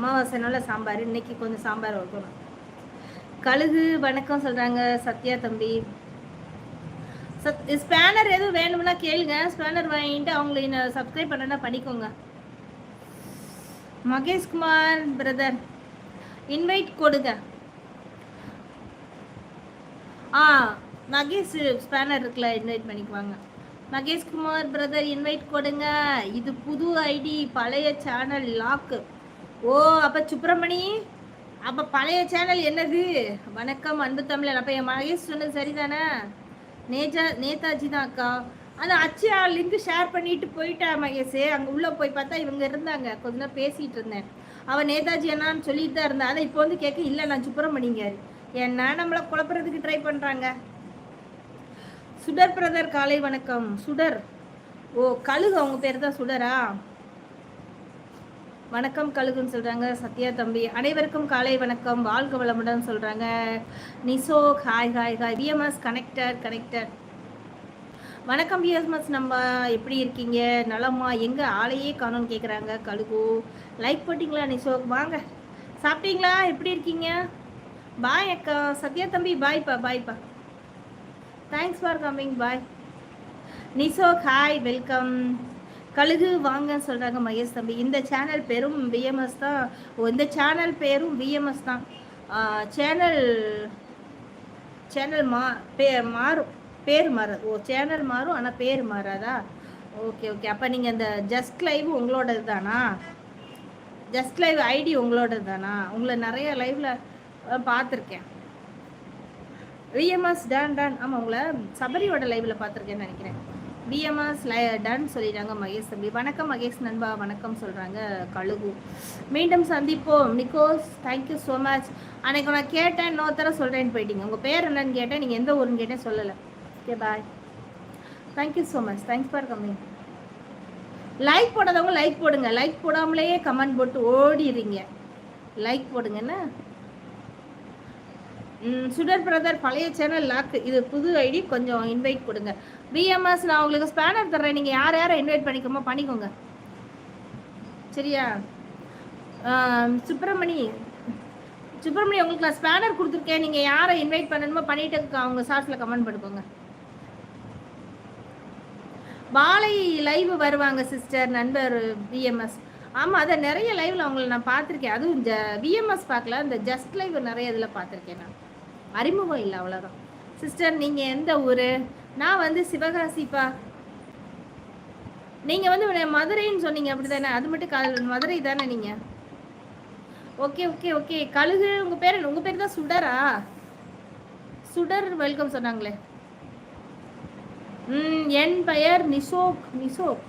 அமாவாசைனால சாம்பார், இன்னைக்கு கொஞ்சம் சாம்பார் வைக்கணும். கழுகு வணக்கம் சொல்கிறாங்க சத்யா தம்பி. ஸ்பேனர் எதுவும் வேணும்னா கேளுங்க, ஸ்பேனர் வாங்கிட்டு அவங்களை சப்ஸ்கிரைப் பண்ணனா பண்ணிக்கோங்க. மகேஷ்குமார் பிரதர் இன்வைட் கொடுங்க. மகேஷ் ஸ்பேனர் இருக்குல்ல, இன்வைட் பண்ணிக்குவாங்க. மகேஷ்குமார் பிரதர் இன்வைட் கொடுங்க. இது புது ஐடி, பழைய சேனல் லாக்கு. ஓ அப்போ சுப்பிரமணி, அப்போ பழைய சேனல் என்னது? வணக்கம் அன்பு தமிழன். அப்போ என் மகேஷ் சொன்னது சரிதானே? நேதாஜி தான் அக்கா. ஆனால் அச்சியா லிங்க் ஷேர் பண்ணிட்டு போயிட்டா மகேஷ். அங்கே உள்ளே போய் பார்த்தா இவங்க இருந்தாங்க, கொஞ்ச நேரம் பேசிகிட்டு இருந்தேன். அவள் நேதாஜி என்னான்னு சொல்லிட்டு தான் இருந்தா. அதை இப்போ வந்து கேட்க இல்லை நான் சுப்பிரமணிங்க. என்ன நம்மளை குழப்பறதுக்கு ட்ரை பண்ணுறாங்க. சுடர் பிரதர் காலை வணக்கம். சுடர், ஓ கழுகு அவங்க பேர் தான் சுடரா? வணக்கம் கழுகுன்னு சொல்கிறாங்க சத்யா தம்பி. அனைவருக்கும் காலை வணக்கம், வாழ்க வளமுடன் சொல்கிறாங்க நிசோ. Hi hi hi. VMS connected. வணக்கம் விஎம்எஸ், நம்ம எப்படி இருக்கீங்க? நலமா? எங்கே ஆளையே காணோன்னு கேட்குறாங்க கழுகு. லைக் போட்டிங்களா நிசோ? வாங்க. சாப்பிட்டீங்களா? எப்படி இருக்கீங்க? பாய் அக்கா. சத்யா தம்பி பாய்ப்பா. பாய்ப்பா. Thanks for coming. பாய் நிசோ. Hi welcome. கழுகு வாங்க சொல்கிறாங்க மகேஷ் தம்பி. இந்த சேனல் பேரும் விஎம்எஸ் தான். இந்த சேனல் பேரும் விஎம்எஸ் தான். சேனல் மாறும், பேர் மாறாது. ஓ சேனல் மாறும் ஆனால் பேர் மாறாதா? Okay okay. அப்போ நீங்கள் இந்த ஜஸ்ட் லைவ் உங்களோடது தானா? ஜஸ்ட் லைவ் ஐடி உங்களோடது தானா? உங்களை நிறைய லைவில் பார்த்துருக்கேன். விஎம்எஸ் டன். ஆமாம், உங்களை சபரியோட லைவில் பார்த்துருக்கேன்னு நினைக்கிறேன். விஎம்எஸ் டன் சொல்லிட்டாங்க மகேஷ் தம்பி. வணக்கம் மகேஷ் நண்பா, வணக்கம் சொல்கிறாங்க கழுகு. மீண்டும் சந்திப்போம் நிக்கோஸ். Thank you so much. அன்னைக்கு நான் கேட்டேன், இன்னொருத்தர சொல்கிறேன்னு போயிட்டீங்க. உங்கள் பேர் என்னன்னு கேட்டேன், நீங்கள் எந்த ஊருன்னு கேட்டேன், சொல்லலை. Okay bye. Thank you so much. Thanks for coming. Like போடாதவங்க லைக் போடுங்க. லைக் போடாமலேயே கமெண்ட் போட்டு ஓடிடுறீங்க. லைக் போடுங்க என்ன. சுடர் பிரதர் பழைய சேனல் லாக்கு, இது புது ஐடி, கொஞ்சம் இன்வைட் கொடுங்க. விஎம்எஸ் நான் உங்களுக்கு ஸ்பேனர் தர்றேன், நீங்கள் யார் யாரை இன்வைட் பண்ணிக்கோங்க. சரியா? சுப்பிரமணி உங்களுக்கு நான் ஸ்பேனர் கொடுத்துருக்கேன். நீங்கள் யாரை இன்வைட் பண்ணணுமோ பண்ணிட்டு அவங்க சார்ஸில் கமெண்ட் பண்ணிக்கோங்க. பாலை லைவ் வருவாங்க சிஸ்டர், நண்பர் விஎம்எஸ். ஆமாம், அதை நிறைய லைவில் அவங்கள நான் பார்த்துருக்கேன். அதுவும் இந்த விஎம்எஸ் பார்க்கல, இந்த ஜஸ்ட் லைவ் நிறைய இதில் பார்த்துருக்கேன். நான் அறிமுகம் இல்லை, அவ்வளோதான். சிஸ்டர் நீங்கள் எந்த ஊர்? நான் வந்து சிவகாசிப்பா. நீங்கள் வந்து மதுரைன்னு சொன்னீங்க அப்படி தானே? அது மட்டும் மதுரை தானே நீங்கள்? Okay okay okay. கழுகு உங்கள் பேர் தான் சுடரா? சுடர் வெல்கம் சொன்னாங்களே. என் பெயர் நிசோக்.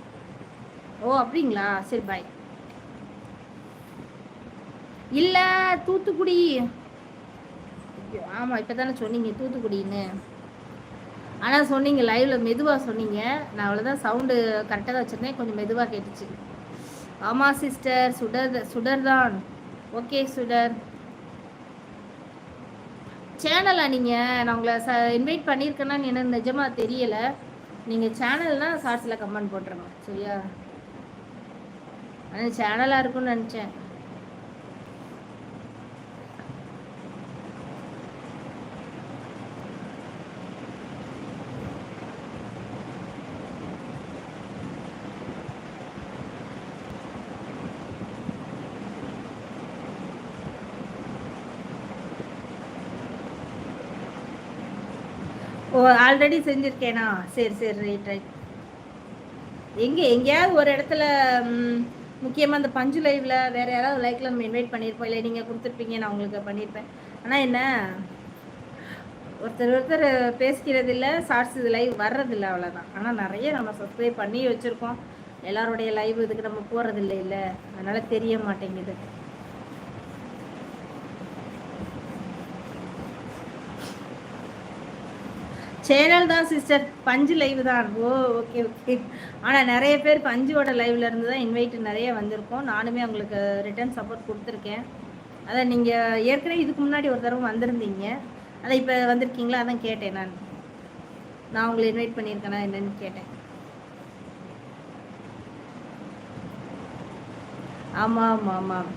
ஓ அப்படிங்களா? சரி பாய். இல்லை தூத்துக்குடி. ஆமாம், இப்போ தானே சொன்னீங்க தூத்துக்குடின்னு. ஆனால் சொன்னீங்க லைவில் மெதுவாக சொன்னீங்க. நான் அவ்வளோதான், சவுண்டு கரெக்டாக தான் வச்சுருந்தேன், கொஞ்சம் மெதுவாக கேட்டுச்சு. ஆமாம் சிஸ்டர், சுடர் தான். ஓகே சுடர். சேனலா நீங்கள்? நான் உங்களை இன்வைட் பண்ணியிருக்கேன்னா எனக்கு நிஜமாக தெரியலை. நீங்கள் சேனல்னால் ஷார்ட்ஸில் கமெண்ட் போட்டுருங்க சரியா? ஆனால் சேனலாக இருக்குன்னு நினச்சேன். ஓ ஆல்ரெடி செஞ்சுருக்கேனா? சரி ரைட். எங்கேயாவது ஒரு இடத்துல முக்கியமாக இந்த பஞ்சு லைவில் வேறு யாராவது லைக்கில் நம்ம இன்வைட் பண்ணியிருப்போம், இல்லை நீங்கள் கொடுத்துருப்பீங்க, நான் உங்களுக்கு பண்ணியிருப்பேன். ஆனால் என்ன ஒருத்தர் பேசிக்கிறது இல்லை, ஷார்ட்ஸ் இது லைவ் வர்றதில்லை, அவ்வளோதான். ஆனால் நிறைய நம்ம சப்ஸ்கிரைப் பண்ணி வச்சுருக்கோம். எல்லாருடைய லைவ் இதுக்கு நம்ம போகிறதில்லை இல்லை, அதனால் தெரிய மாட்டேங்குது. சேனல் தான் சிஸ்டர், பஞ்சு லைவ் தான். ஓ ஓகே ஓகே. ஆனால் நிறைய பேர் பஞ்சுவோட லைவ்ல இருந்து தான் இன்வைட் நிறைய வந்திருக்கோம். நானுமே உங்களுக்கு ரிட்டர்ன் சப்போர்ட் கொடுத்துருக்கேன். அதை நீங்கள் ஏற்கனவே இதுக்கு முன்னாடி ஒரு தடவை வந்திருந்தீங்க, அதை இப்போ வந்திருக்கீங்களா? அதான் கேட்டேன். நான் உங்களை இன்வைட் பண்ணியிருக்கேனா என்னன்னு கேட்டேன். ஆமாம் ஆமாம் ஆமாம்.